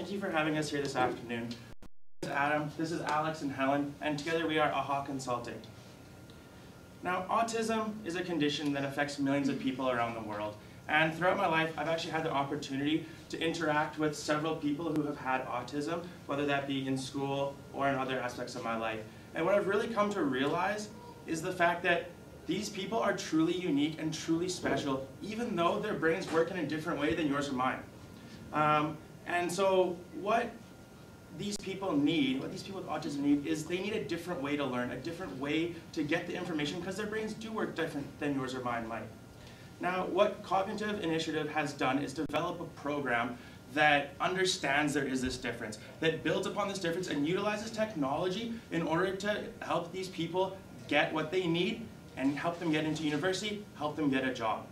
thank you for having us here this afternoon. This is Adam, this is Alex and Helen, and together we are AHA Consulting. Now, autism is a condition that affects millions of people around the world. And throughout my life, I've actually had the opportunity to interact with several people who have had autism, whether that be in school or in other aspects of my life. And what I've really come to realize is the fact that these people are truly unique and truly special, even though their brains work in a different way than yours or mine. And so what these people need, what these people with autism need, is they need a different way to learn, a different way to get the information, because their brains do work different than yours or mine might. Now, what Cognitive Initiative has done is develop a program that understands there is this difference, that builds upon this difference and utilizes technology in order to help these people get what they need and help them get into university, help them get a job.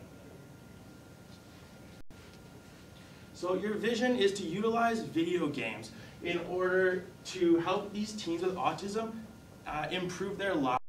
So your vision is to utilize video games in order to help these teens with autism improve their lives.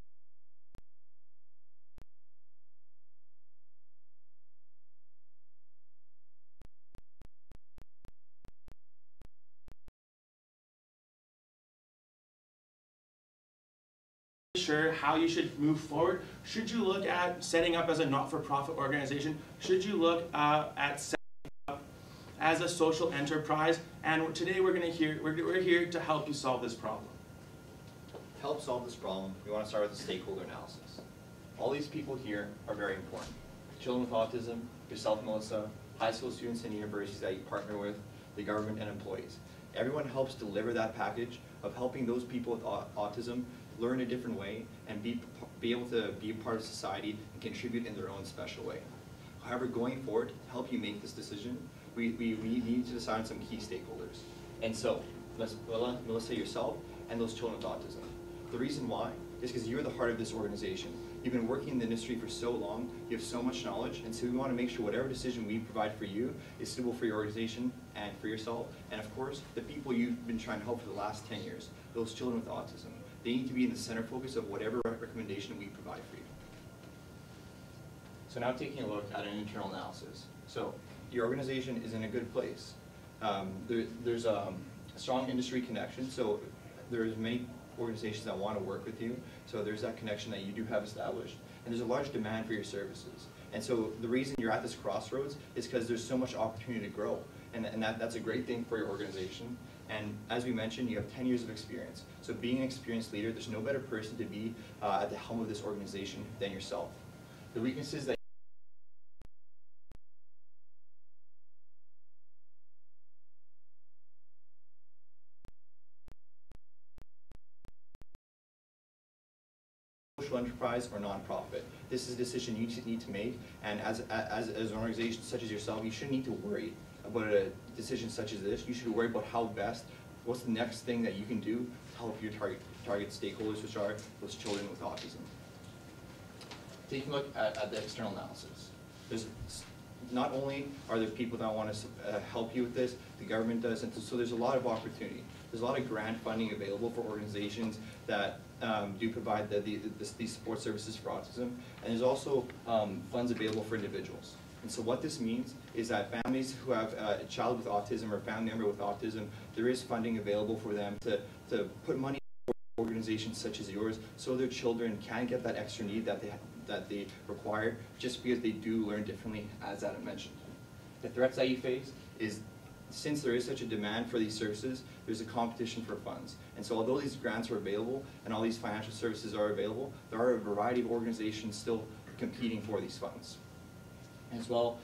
Sure how you should move forward. Should you look at setting up as a not-for-profit organization? Should you look at setting up as a social enterprise? And today we're here to help you solve this problem. To help solve this problem, we want to start with the stakeholder analysis. All these people here are very important. Children with autism, yourself, Melissa, high school students and universities that you partner with, the government and employees. Everyone helps deliver that package of helping those people with autism learn a different way and be able to be a part of society and contribute in their own special way. However, going forward, to help you make this decision, we need to decide on some key stakeholders. And so, Melissa, yourself, and those children with autism. The reason why is because you're the heart of this organization. You've been working in the industry for so long, you have so much knowledge, and so we want to make sure whatever decision we provide for you is suitable for your organization and for yourself, and of course, the people you've been trying to help for the last 10 years, those children with autism. They need to be in the center focus of whatever recommendation we provide for you. So now taking a look at an internal analysis. So your organization is in a good place. There's a strong industry connection, so there's many organizations that want to work with you, so there's that connection that you do have established, and there's a large demand for your services. And so the reason you're at this crossroads is because there's so much opportunity to grow, and that's a great thing for your organization. And as we mentioned, you have 10 years of experience. So being an experienced leader, there's no better person to be at the helm of this organization than yourself. The weaknesses that social enterprise or nonprofit. This is a decision you need to make, and as an organization such as yourself, you shouldn't need to worry about a decision such as this. You should worry about what's the next thing that you can do to help your target stakeholders, which are those children with autism. Taking a look at the external analysis. Not only are there people that want to help you with this, the government does, and so there's a lot of opportunity. There's a lot of grant funding available for organizations that do provide these support services for autism, and there's also funds available for individuals. And so what this means is that families who have a child with autism or a family member with autism, there is funding available for them to put money in organizations such as yours so their children can get that extra need that they require just because they do learn differently, as Adam mentioned. The threats that you face is, since there is such a demand for these services, there's a competition for funds. And so although these grants are available and all these financial services are available, there are a variety of organizations still competing for these funds. As well,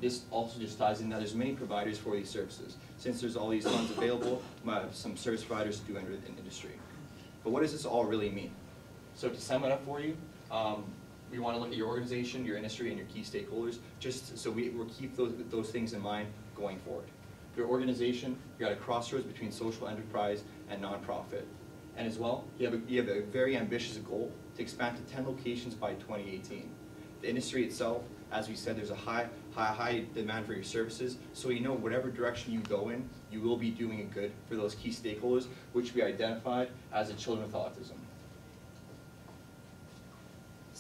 this also just ties in that there's many providers for these services. Since there's all these funds available, some service providers do enter the industry. But what does this all really mean? So to sum it up for you, we want to look at your organization, your industry, and your key stakeholders, just so we'll keep those things in mind going forward. Your organization, you're at a crossroads between social enterprise and nonprofit. And as well, you have a very ambitious goal to expand to 10 locations by 2018. The industry itself, as we said, there's a high demand for your services, so you know whatever direction you go in, you will be doing it good for those key stakeholders, which we identified as the children with autism.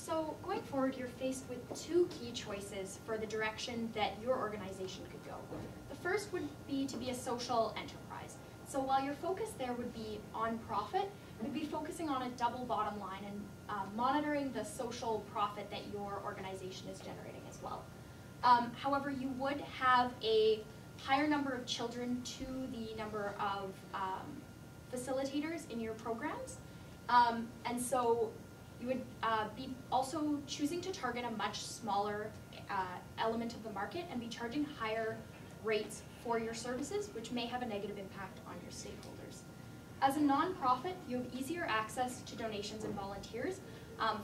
So going forward, you're faced with two key choices for the direction that your organization could go. The first would be to be a social enterprise. So while your focus there would be on profit, you'd be focusing on a double bottom line and monitoring the social profit that your organization is generating as well. However, you would have a higher number of children to the number of facilitators in your programs. And so you would be also choosing to target a much smaller element of the market and be charging higher rates for your services, which may have a negative impact on your stakeholders. As a nonprofit, you have easier access to donations and volunteers.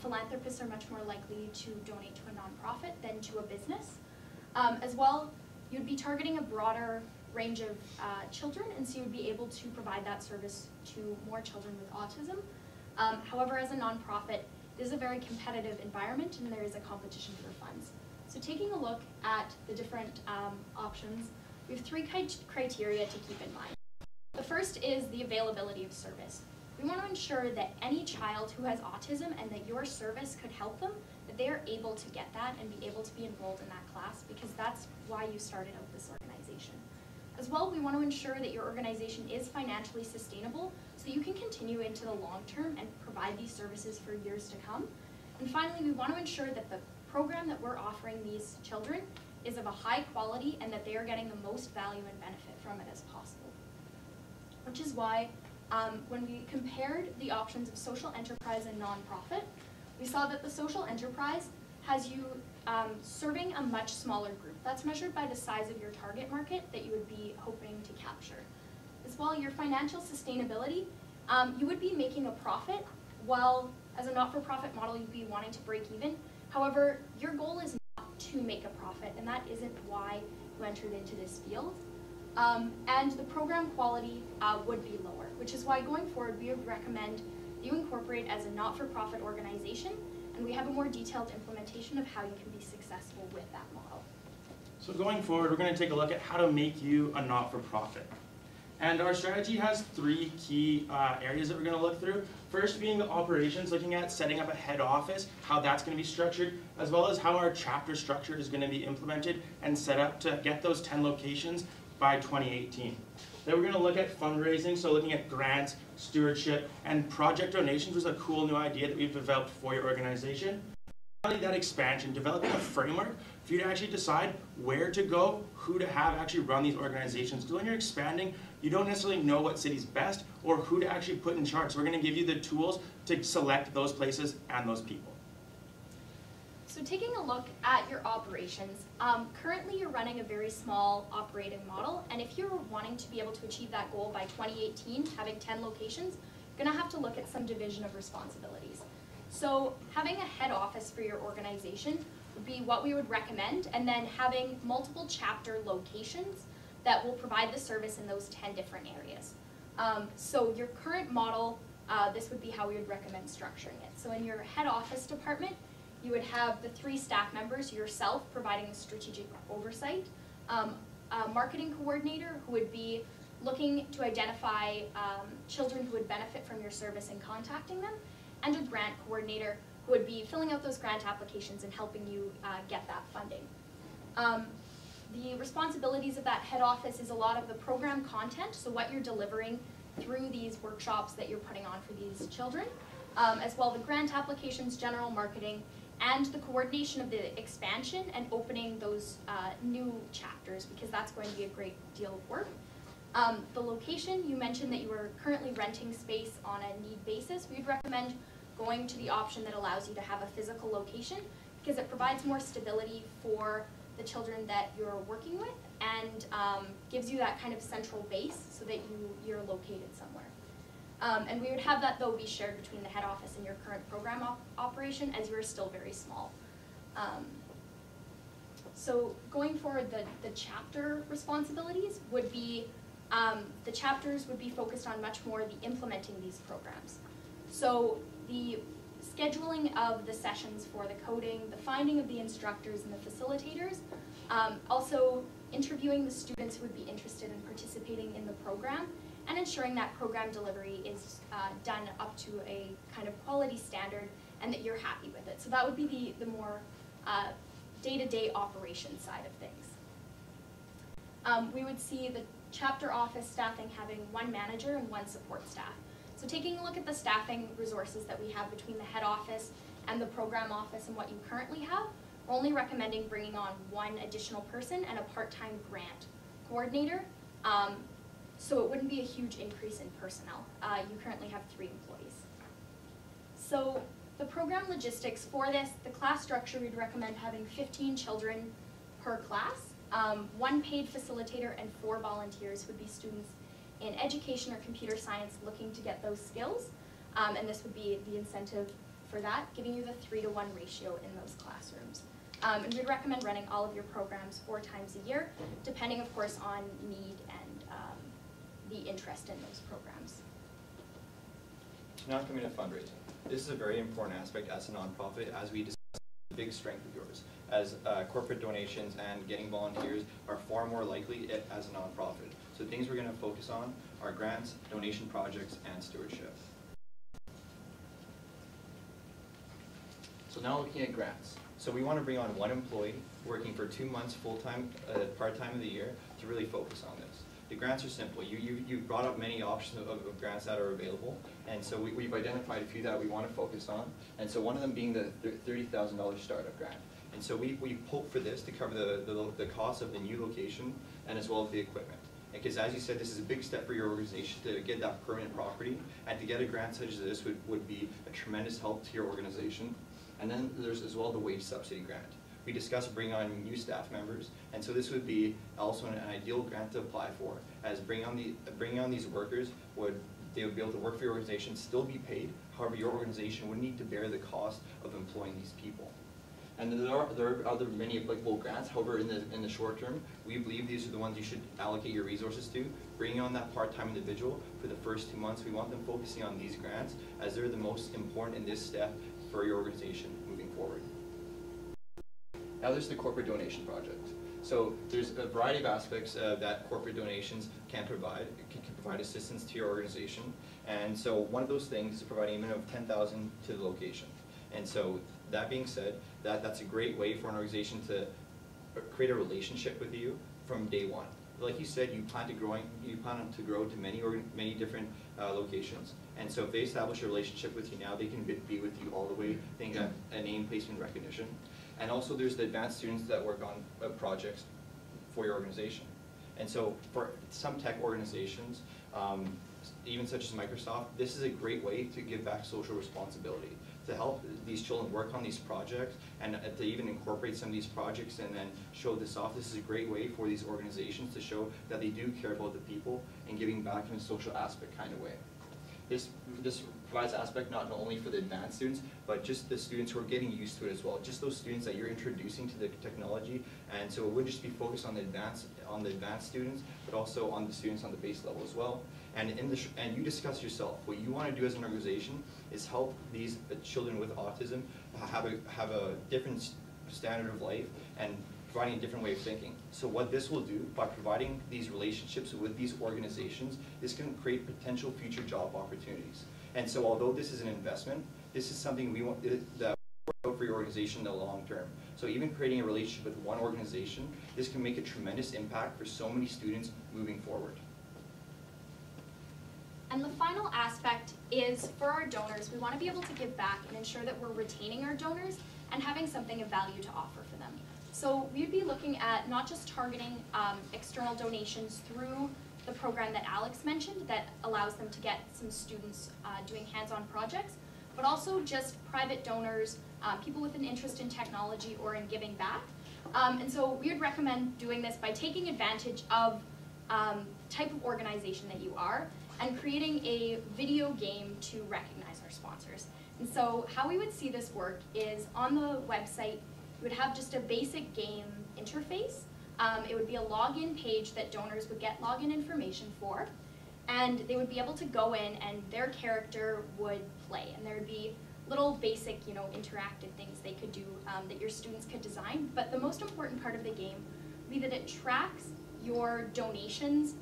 Philanthropists are much more likely to donate to a nonprofit than to a business. As well, you'd be targeting a broader range of children, and so you would be able to provide that service to more children with autism. However, as a nonprofit, this is a very competitive environment and there is a competition for funds. So taking a look at the different options, we have three criteria to keep in mind. The first is the availability of service. We want to ensure that any child who has autism and that your service could help them, that they are able to get that and be able to be enrolled in that class, because that's why you started out this organization. As well, we want to ensure that your organization is financially sustainable so you can continue into the long term and provide these services for years to come. And finally, we want to ensure that the program that we're offering these children is of a high quality and that they are getting the most value and benefit from it as possible. Which is why when we compared the options of social enterprise and nonprofit, we saw that the social enterprise has you serving a much smaller group. That's measured by the size of your target market that you would be hoping to capture. As well, your financial sustainability, you would be making a profit, while as a not-for-profit model, you'd be wanting to break even. However, your goal is not to make a profit, and that isn't why you entered into this field. And the program quality would be lower, which is why going forward, we would recommend you incorporate as a not-for-profit organization, and we have a more detailed implementation of how you can be successful with that model. So going forward, we're going to take a look at how to make you a not-for-profit. And our strategy has three key areas that we're going to look through. First being the operations, looking at setting up a head office, how that's going to be structured, as well as how our chapter structure is going to be implemented and set up to get those 10 locations by 2018. Then we're going to look at fundraising, so looking at grants, stewardship, and project donations was a cool new idea that we've developed for your organization. Finally, that expansion, developing a framework for you to actually decide where to go, who to have actually run these organizations. Because when you're expanding, you don't necessarily know what city's best or who to actually put in charge. So we're going to give you the tools to select those places and those people. So taking a look at your operations, currently you're running a very small operating model, and if you're wanting to be able to achieve that goal by 2018, having 10 locations, you're going to have to look at some division of responsibilities. So having a head office for your organization would be what we would recommend, and then having multiple chapter locations that will provide the service in those 10 different areas. So your current model, this would be how we would recommend structuring it. So in your head office department, you would have the 3 staff members, yourself providing the strategic oversight, a marketing coordinator who would be looking to identify children who would benefit from your service and contacting them, and a grant coordinator who would be filling out those grant applications and helping you get that funding. The responsibilities of that head office is a lot of the program content, so what you're delivering through these workshops that you're putting on for these children, as well the grant applications, general marketing, and the coordination of the expansion and opening those new chapters, because that's going to be a great deal of work. The location, you mentioned that you were currently renting space on a need basis. We'd recommend going to the option that allows you to have a physical location, because it provides more stability for the children that you're working with and gives you that kind of central base so that you're located somewhere. And we would have that, though, be shared between the head office and your current program operation, as you're still very small. So going forward, the chapter responsibilities would be, the chapters would be focused on much more the implementing these programs. So the scheduling of the sessions for the coding, the finding of the instructors and the facilitators, also interviewing the students who would be interested in participating in the program, and ensuring that program delivery is done up to a kind of quality standard and that you're happy with it. So that would be the more day-to-day operation side of things. We would see the chapter office staffing having 1 manager and 1 support staff. So taking a look at the staffing resources that we have between the head office and the program office and what you currently have, we're only recommending bringing on 1 additional person and a part-time grant coordinator. So it wouldn't be a huge increase in personnel. You currently have 3 employees. So the program logistics for this, the class structure, we'd recommend having 15 children per class. 1 paid facilitator and 4 volunteers would be students in education or computer science looking to get those skills. And this would be the incentive for that, giving you the 3-to-1 ratio in those classrooms. And we'd recommend running all of your programs 4 times a year, depending of course on need and the interest in those programs. Now coming to fundraising. This is a very important aspect as a nonprofit, as we discussed a big strength of yours, as corporate donations and getting volunteers are far more likely as a nonprofit. So things we're going to focus on are grants, donation projects, and stewardship. So now looking at grants. So we want to bring on 1 employee working for 2 months full-time, part-time of the year to really focus on this. The grants are simple. You brought up many options of grants that are available, and so we've identified a few that we want to focus on, and so one of them being the $30,000 startup grant. And so we hope for this to cover the cost of the new location and as well as the equipment. Because as you said, this is a big step for your organization to get that permanent property, and to get a grant such as this would be a tremendous help to your organization. And then there's as well the wage subsidy grant. We discussed bringing on new staff members, and so this would be also an ideal grant to apply for, as bringing on these workers they would be able to work for your organization, still be paid. However, your organization would need to bear the cost of employing these people. And there are other many applicable grants. However, in the short term, we believe these are the ones you should allocate your resources to. Bringing on that part-time individual for the first 2 months, we want them focusing on these grants, as they're the most important in this step for your organization moving forward. Now there's the corporate donation project. So there's a variety of aspects that corporate donations can provide assistance to your organization. And so one of those things is providing a minimum of $10,000 to the location. And so that being said, that's a great way for an organization to create a relationship with you from day 1. Like you said, you plan to grow to many different locations. And so if they establish a relationship with you now, they can be with you all the way. They can have a name, placement, recognition. And also there's the advanced students that work on projects for your organization. And so for some tech organizations, even such as Microsoft, this is a great way to give back social responsibility, to help these children work on these projects, and to even incorporate some of these projects and then show this off. This is a great way for these organizations to show that they do care about the people and giving back in a social aspect kind of way. This provides aspect not only for the advanced students, but just the students who are getting used to it as well. Just those students that you're introducing to the technology, and so it wouldn't just be focused on the advanced students, but also on the students on the base level as well. And you discuss yourself. What you want to do as an organization is help these children with autism have a different standard of life and providing a different way of thinking. So what this will do, by providing these relationships with these organizations, this can create potential future job opportunities. And so although this is an investment, this is something we want that work for your organization in the long term. So even creating a relationship with one organization, this can make a tremendous impact for so many students moving forward. And the final aspect is for our donors, we want to be able to give back and ensure that we're retaining our donors and having something of value to offer for them. So we'd be looking at not just targeting external donations through the program that Alex mentioned that allows them to get some students doing hands-on projects, but also just private donors, people with an interest in technology or in giving back. And so we would recommend doing this by taking advantage of type of organization that you are and creating a video game to recognize our sponsors. And so how we would see this work is on the website, you would have just a basic game interface. It would be a login page that donors would get login information for, and they would be able to go in and their character would play, and there would be little basic, interactive things they could do that your students could design. But the most important part of the game would be that it tracks your donations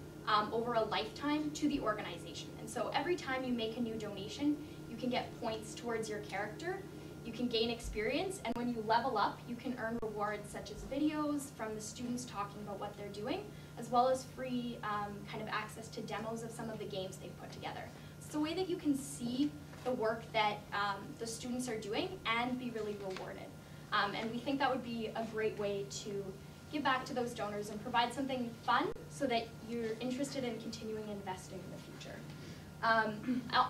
over a lifetime to the organization. And so every time you make a new donation, you can get points towards your character. You can gain experience, and when you level up, you can earn rewards such as videos from the students talking about what they're doing, as well as free kind of access to demos of some of the games they've put together. It's a way that you can see the work that the students are doing and be really rewarded. And we think that would be a great way to give back to those donors and provide something fun so that you're interested in continuing investing in the future.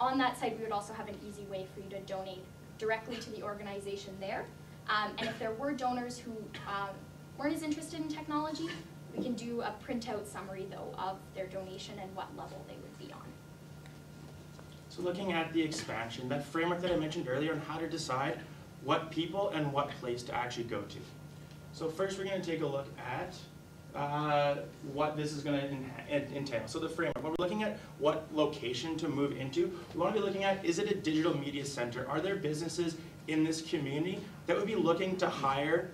On that side, we would also have an easy way for you to donate directly to the organization there. And if there were donors who weren't as interested in technology, we can do a printout summary, though, of their donation and what level they would be on. So looking at the expansion, that framework that I mentioned earlier on how to decide what people and what place to actually go to. So first we're going to take a look at what this is going to entail. So the framework, when we're looking at what location to move into, we want to be looking at, is it a digital media center? Are there businesses in this community that would be looking to hire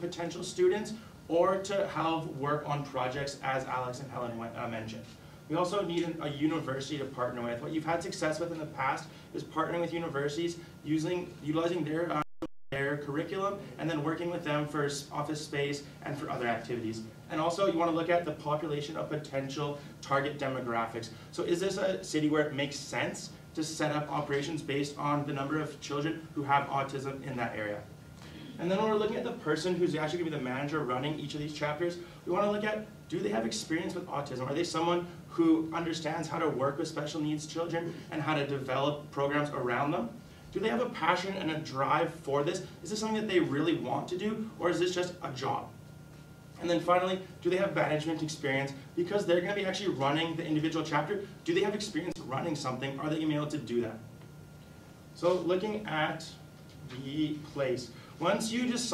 potential students or to have work on projects, as Alex and Helen mentioned? We also need a university to partner with. What you've had success with in the past is partnering with universities, utilizing their curriculum, and then working with them for office space and for other activities. And also you want to look at the population of potential target demographics. So is this a city where it makes sense to set up operations based on the number of children who have autism in that area? And then when we're looking at the person who's actually going to be the manager running each of these chapters, we want to look at, do they have experience with autism? Are they someone who understands how to work with special needs children and how to develop programs around them? Do they have a passion and a drive for this? Is this something that they really want to do, or is this just a job? And then finally, do they have management experience? Because they're going to be actually running the individual chapter, do they have experience running something? Are they going to be able to do that? So looking at the place, once you use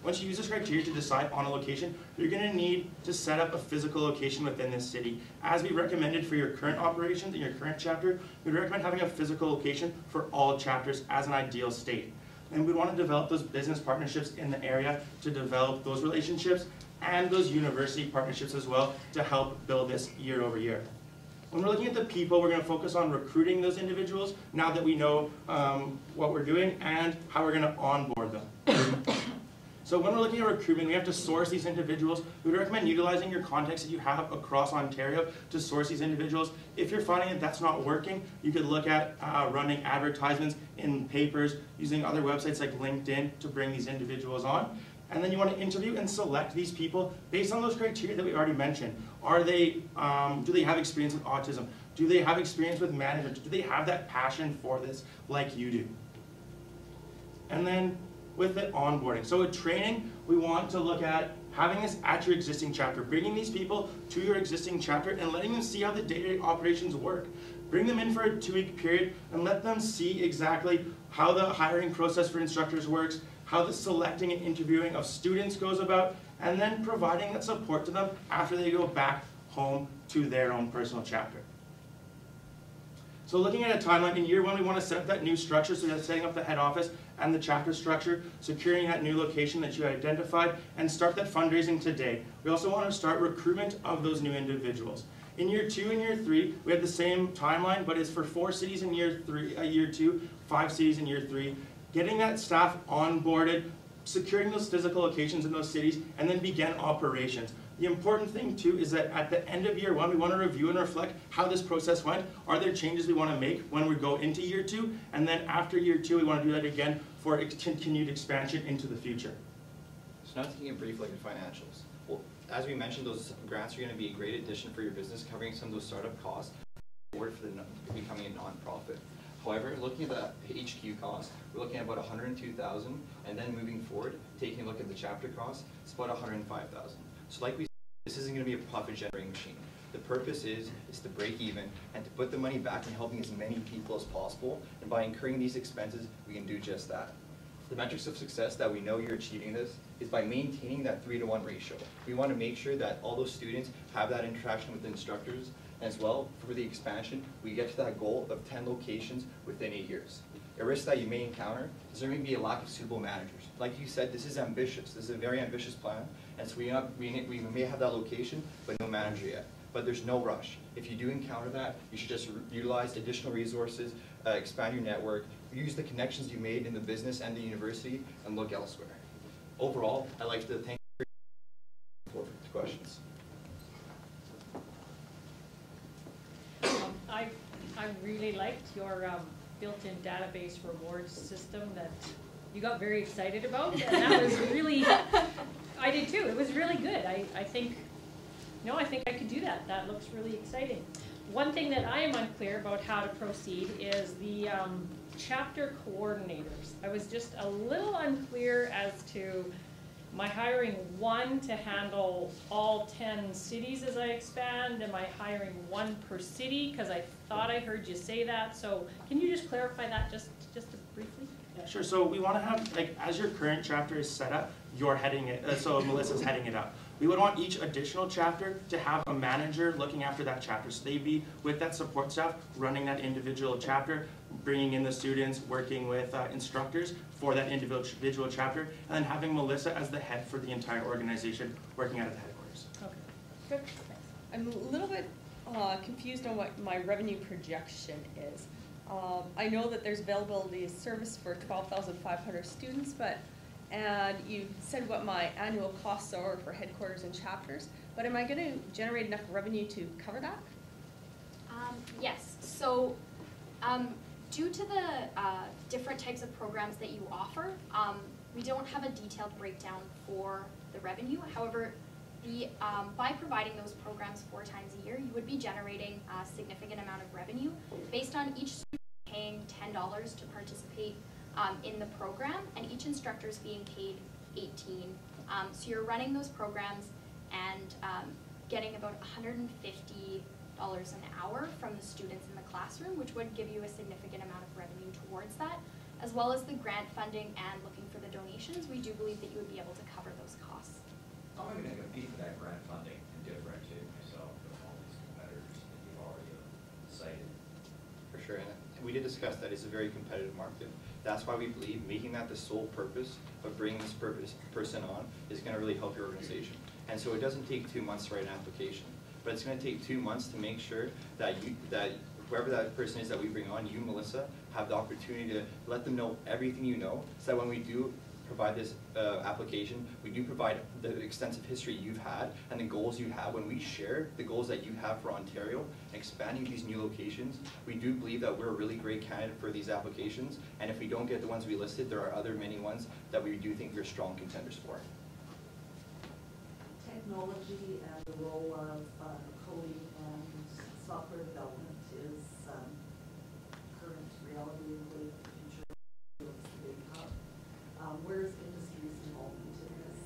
this criteria to decide on a location, you're going to need to set up a physical location within this city. As we recommended for your current operations in your current chapter, we'd recommend having a physical location for all chapters as an ideal state. And we want to develop those business partnerships in the area to develop those relationships and those university partnerships as well to help build this year over year. When we're looking at the people, we're going to focus on recruiting those individuals now that we know what we're doing and how we're going to onboard them. So when we're looking at recruitment, we have to source these individuals. We would recommend utilizing your contacts that you have across Ontario to source these individuals. If you're finding that that's not working, you could look at running advertisements in papers, using other websites like LinkedIn to bring these individuals on. And then you want to interview and select these people based on those criteria that we already mentioned. Are they, do they have experience with autism? Do they have experience with management? Do they have that passion for this like you do? And then with the onboarding. So with training, we want to look at having this at your existing chapter, bringing these people to your existing chapter and letting them see how the day-to-day operations work. Bring them in for a 2-week period and let them see exactly how the hiring process for instructors works, how the selecting and interviewing of students goes about, and then providing that support to them after they go back home to their own personal chapter. So looking at a timeline, in year 1 we want to set up that new structure, so that's setting up the head office and the chapter structure, securing that new location that you identified, and start that fundraising today. We also want to start recruitment of those new individuals. In year 2 and year 3, we have the same timeline, but it's for 4 cities in year 2, 5 cities in year 3. Getting that staff onboarded, securing those physical locations in those cities, and then begin operations. The important thing too is that at the end of year 1, we want to review and reflect how this process went. Are there changes we want to make when we go into year 2? And then after year 2, we want to do that again for continued expansion into the future. So now taking a brief look at financials. Well, as we mentioned, those grants are going to be a great addition for your business, covering some of those startup costs for becoming a nonprofit. However, looking at the HQ cost, we're looking at about $102,000, and then moving forward, taking a look at the chapter costs, it's about $105,000. So like we said, this isn't going to be a profit-generating machine. The purpose is to break even and to put the money back in helping as many people as possible, and by incurring these expenses, we can do just that. The metrics of success that we know you're achieving this is by maintaining that 3-to-1 ratio. We want to make sure that all those students have that interaction with the instructors. As well, for the expansion, we get to that goal of 10 locations within 8 years. A risk that you may encounter is there may be a lack of suitable managers. Like you said, this is ambitious. This is a very ambitious plan, and so we may have that location, but no manager yet. But there's no rush. If you do encounter that, you should just utilize additional resources, expand your network, use the connections you made in the business and the university and look elsewhere. Overall, I'd like to thank you for questions. I really liked your built-in database rewards system that you got very excited about, and that was really, I did too. It was really good. I think I could do that. That looks really exciting. One thing that I am unclear about how to proceed is the chapter coordinators. I was just a little unclear as to my hiring one to handle all 10 cities as I expand. Am I hiring one per city? Because I thought I heard you say that. So can you just clarify that just briefly? Yeah, sure. So we want to have, like, as your current chapter is set up, you're heading it, so Melissa's heading it up. We would want each additional chapter to have a manager looking after that chapter. So they'd be with that support staff, running that individual chapter, bringing in the students, working with instructors for that individual chapter, and then having Melissa as the head for the entire organization, working out of the headquarters. Okay, good, thanks. I'm a little bit confused on what my revenue projection is. I know that there's availability of service for 12,500 students, and you said what my annual costs are for headquarters and chapters, but am I going to generate enough revenue to cover that? Yes. So due to the different types of programs that you offer, we don't have a detailed breakdown for the revenue. However, by providing those programs 4 times a year, you would be generating a significant amount of revenue based on each student paying $10 to participate in the program, and each instructor is being paid $18. So you're running those programs and getting about $150 an hour from the students in the classroom, which would give you a significant amount of revenue towards that, as well as the grant funding and looking for the donations. We do believe that you would be able to cover those costs. How am I going to compete for that grant funding and differentiate myself from all these competitors that you've already cited? For sure, and we did discuss that it's a very competitive market. That's why we believe making that the sole purpose of bringing this person on is going to really help your organization. And so it doesn't take 2 months to write an application, but it's going to take 2 months to make sure that whoever that person is that we bring on, you, Melissa, have the opportunity to let them know everything you know, so that when we do provide this application, we do provide the extensive history you've had and the goals you have. When we share the goals that you have for Ontario and expanding these new locations, we do believe that we're a really great candidate for these applications, and if we don't get the ones we listed, there are other many ones that we do think we're strong contenders for. Technology and the role of coding and software development is current reality in the future of the big hub. Where's industry's involvement in this?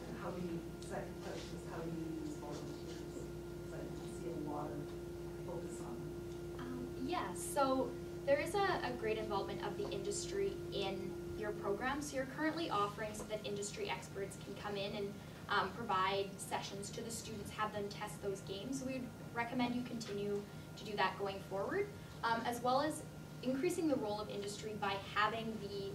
And how do you, second question is, how do you use volunteers? Because I didn't see a lot of focus on them. Yeah, so there is a great involvement of the industry in your program. So you're currently offering so that industry experts can come in and provide sessions to the students, have them test those games. So we would recommend you continue to do that going forward, as well as increasing the role of industry by having the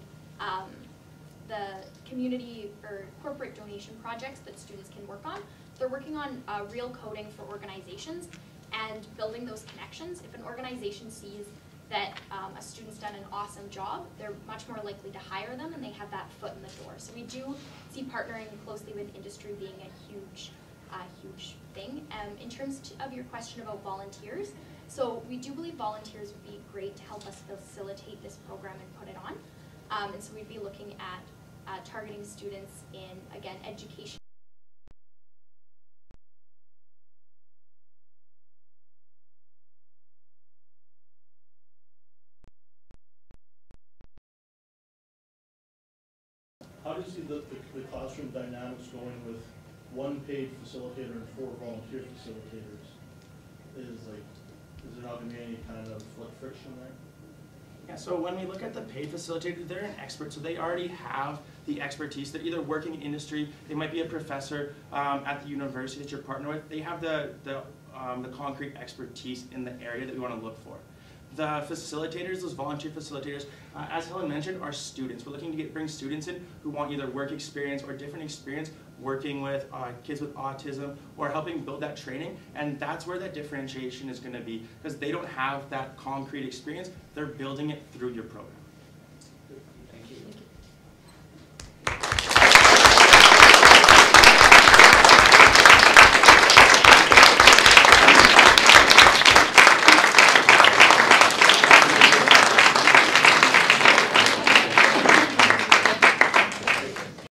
community or corporate donation projects that students can work on. They're working on real coding for organizations and building those connections. If an organization sees that a student's done an awesome job, they're much more likely to hire them, and they have that foot in the door. So we do see partnering closely with industry being a huge thing. In terms of your question about volunteers, so we do believe volunteers would be great to help us facilitate this program and put it on. And so we'd be looking at targeting students in, again, education. How do you see the classroom dynamics going with 1 paid facilitator and 4 volunteer facilitators? Is there not going to be any kind of friction there? Yeah, so when we look at the paid facilitator, they're an expert, so they already have the expertise. They're either working in industry, they might be a professor at the university that you're partnered with. They have the concrete expertise in the area that we want to look for. The facilitators, those volunteer facilitators, as Helen mentioned, are students. We're looking to bring students in who want either work experience or different experience working with kids with autism or helping build that training, and that's where that differentiation is going to be, because they don't have that concrete experience. They're building it through your program.